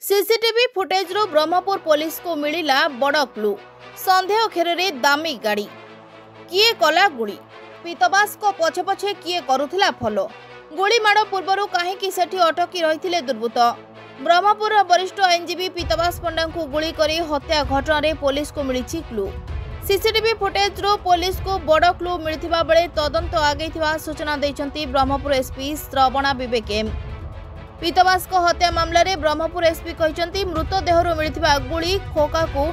CCTV footage रो Brahmapur police को मिलिला बड़ clue. संदेह घेरे दामी गाड़ी किए कला गुली पीतबास को पछे पछे किए करुथिला फॉलो गुली माड़ पूर्व कहीं सेठी अटकी रही दुर्बृत्त। ब्रह्मपुर वरिष्ठ आईनजीवी पीतबास पंडा को गुली करी हत्या घटना रे पुलिस को मिली क्लू। सीसीटीवी फुटेज रो पुलिस को बड़ क्लू मिलथिबा बेले तदंत आगे सूचना देइचंती ब्रह्मपुर एसपी श्रवणा विवेक एम। पीतबास को हत्या मामला रे ब्रह्मपुर एसपी कहते मृतदेह मिलथिबा गुली खोका को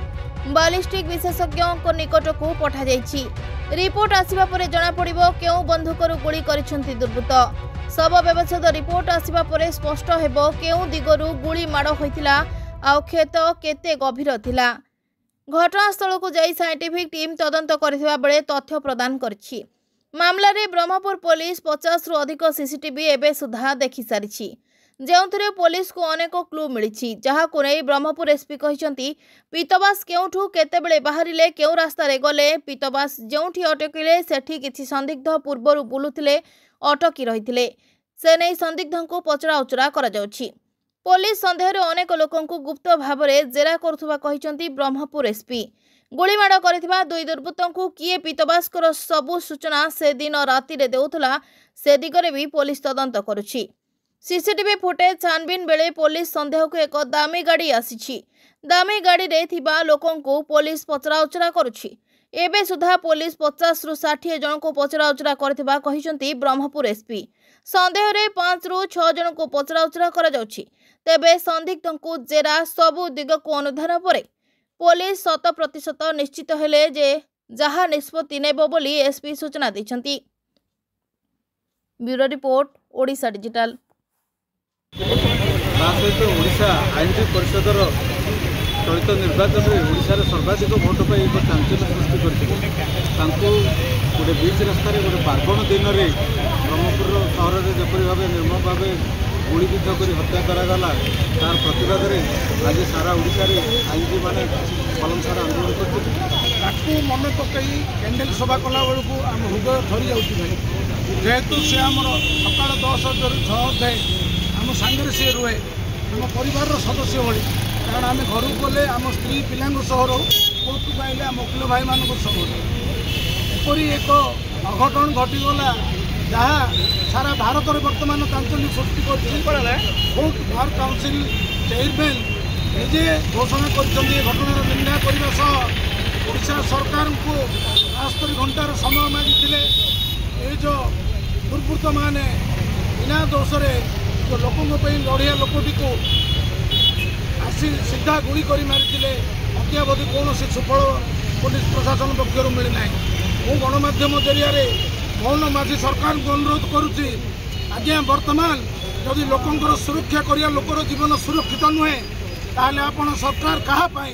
बालिस्टिक विशेषज्ञ निकट को पठा जाइछि। रिपोर्ट आसिबा परे जणा पड़िबो केउ बंधुकरु गुली करिसंती दुर्बृत्त। शव व्यवच्छेद रिपोर्ट आसिबा परे स्पष्ट हेबो केउ दिगरु गुली माड़ होइतिला आ क्षेत केते गभीर थिला। घटनास्थल को जाई साइंटिफिक टीम तदंत करथिबा बेले तथ्य प्रदान करछि। मामला रे ब्रह्मपुर पुलिस 50 रु अधिक सीसीटीवी एबे सुधा देखि सारिछि, जेउथरे पुलिस को अनेक क्लू मिली जहाँ को नहीं ब्रह्मपुर एसपी कहते पीतबास केउठू केतेबेले बाहरिले केउ रास्ता रे गले पीतबास जेउठी अटकिले सेठी किछि संदिग्ध पूर्वरु बुलुथिले अटकी रहिथिले से नहीं संदिग्ध को पचरा उचरा करा जाउछि। पुलिस संदेह रे अनेक लोकन को गुप्त भाव में जेरा करुथबा कहते ब्रह्मपुर एसपी। गुलीमाड़ करथिबा दुई दुर्बृत्तों को किए पीतबास कर सबु सूचना से दिन राति रे देउथला से दिगरे भी पुलिस तदंत करुछि। सीसीटीवी फुटेज छानबीन बेले पुलिस संदेह को एक दामी गाड़ी आसी दामी गाड़ी रे थिबा लोकन को पुलिस पचरा उचरा करुछि। एबे सुधा पुलिस 50 रु 60 जन को पचरा उचरा करथिबा कहिसंती ब्रह्मपुर एसपी। संदेह रे 5 रु 6 जन को पचरा उचरा करा जाउछि। तेबे संदिग्ध को जेरा सबु दिग को अनुधान परे पुलिस 100% निश्चित हेले जे जहा निष्पत्ति नेबो बोली एसपी सूचना दैछंती। Bureau report Odisha digital. सहित ओडिशा आईनजीवी परिषदर चलित निर्वाचन में ओडिशार सर्वाधिक भोट पाई एक चांचल्य सृष्टि करते गोटे बीच रास्तार गोटे पार्वण दिन में ब्रह्मपुर सहर में जपरी भाव निर्मम भाव गुड़ीबिद्ध कर हत्या करागला तार प्रतिवाद में आज सारा ओडिशा आईनजीवी मैंने पलंसार आंदोलन करते मन पकई कैंडेल सभा कला बेलू आम हृदय थरी जाए जेहेतु सी आम सका 10 ରୁ 6 अध्याय आम सांगे सी रुहे आम परिवार सदस्य भाई कारण आम घर को गले आम स्त्री पिला सहर कोर्ट को आइले आम वकिल भाई मान सहर एपरी एक अघटन घटीगला जहाँ सारा भारत में बर्तमान चांचल्य सृष्टि कर बार काउंसिल चेयरमैन निजे घोषणा कर घटनार निंदा करने ओडिशा सरकार को 72 घंटार समय मागिले ये जो दुर्बृत्त माने बिना दोषरे जो लोकों लड़िया लोकटी को आसी सीधा गुड़ी कर मारी हत्यावधि कौन सुफल पुलिस प्रशासन पक्षर मिलना। मु गणमाध्यम जरिया मौन माझी सरकार को अनुरोध करुच्ची आज्ञा वर्तमान जदि लोकंर सुरक्षा करिया लोकर जीवन सुरक्षित नुहे ताहले आपण सरकार कहा पाई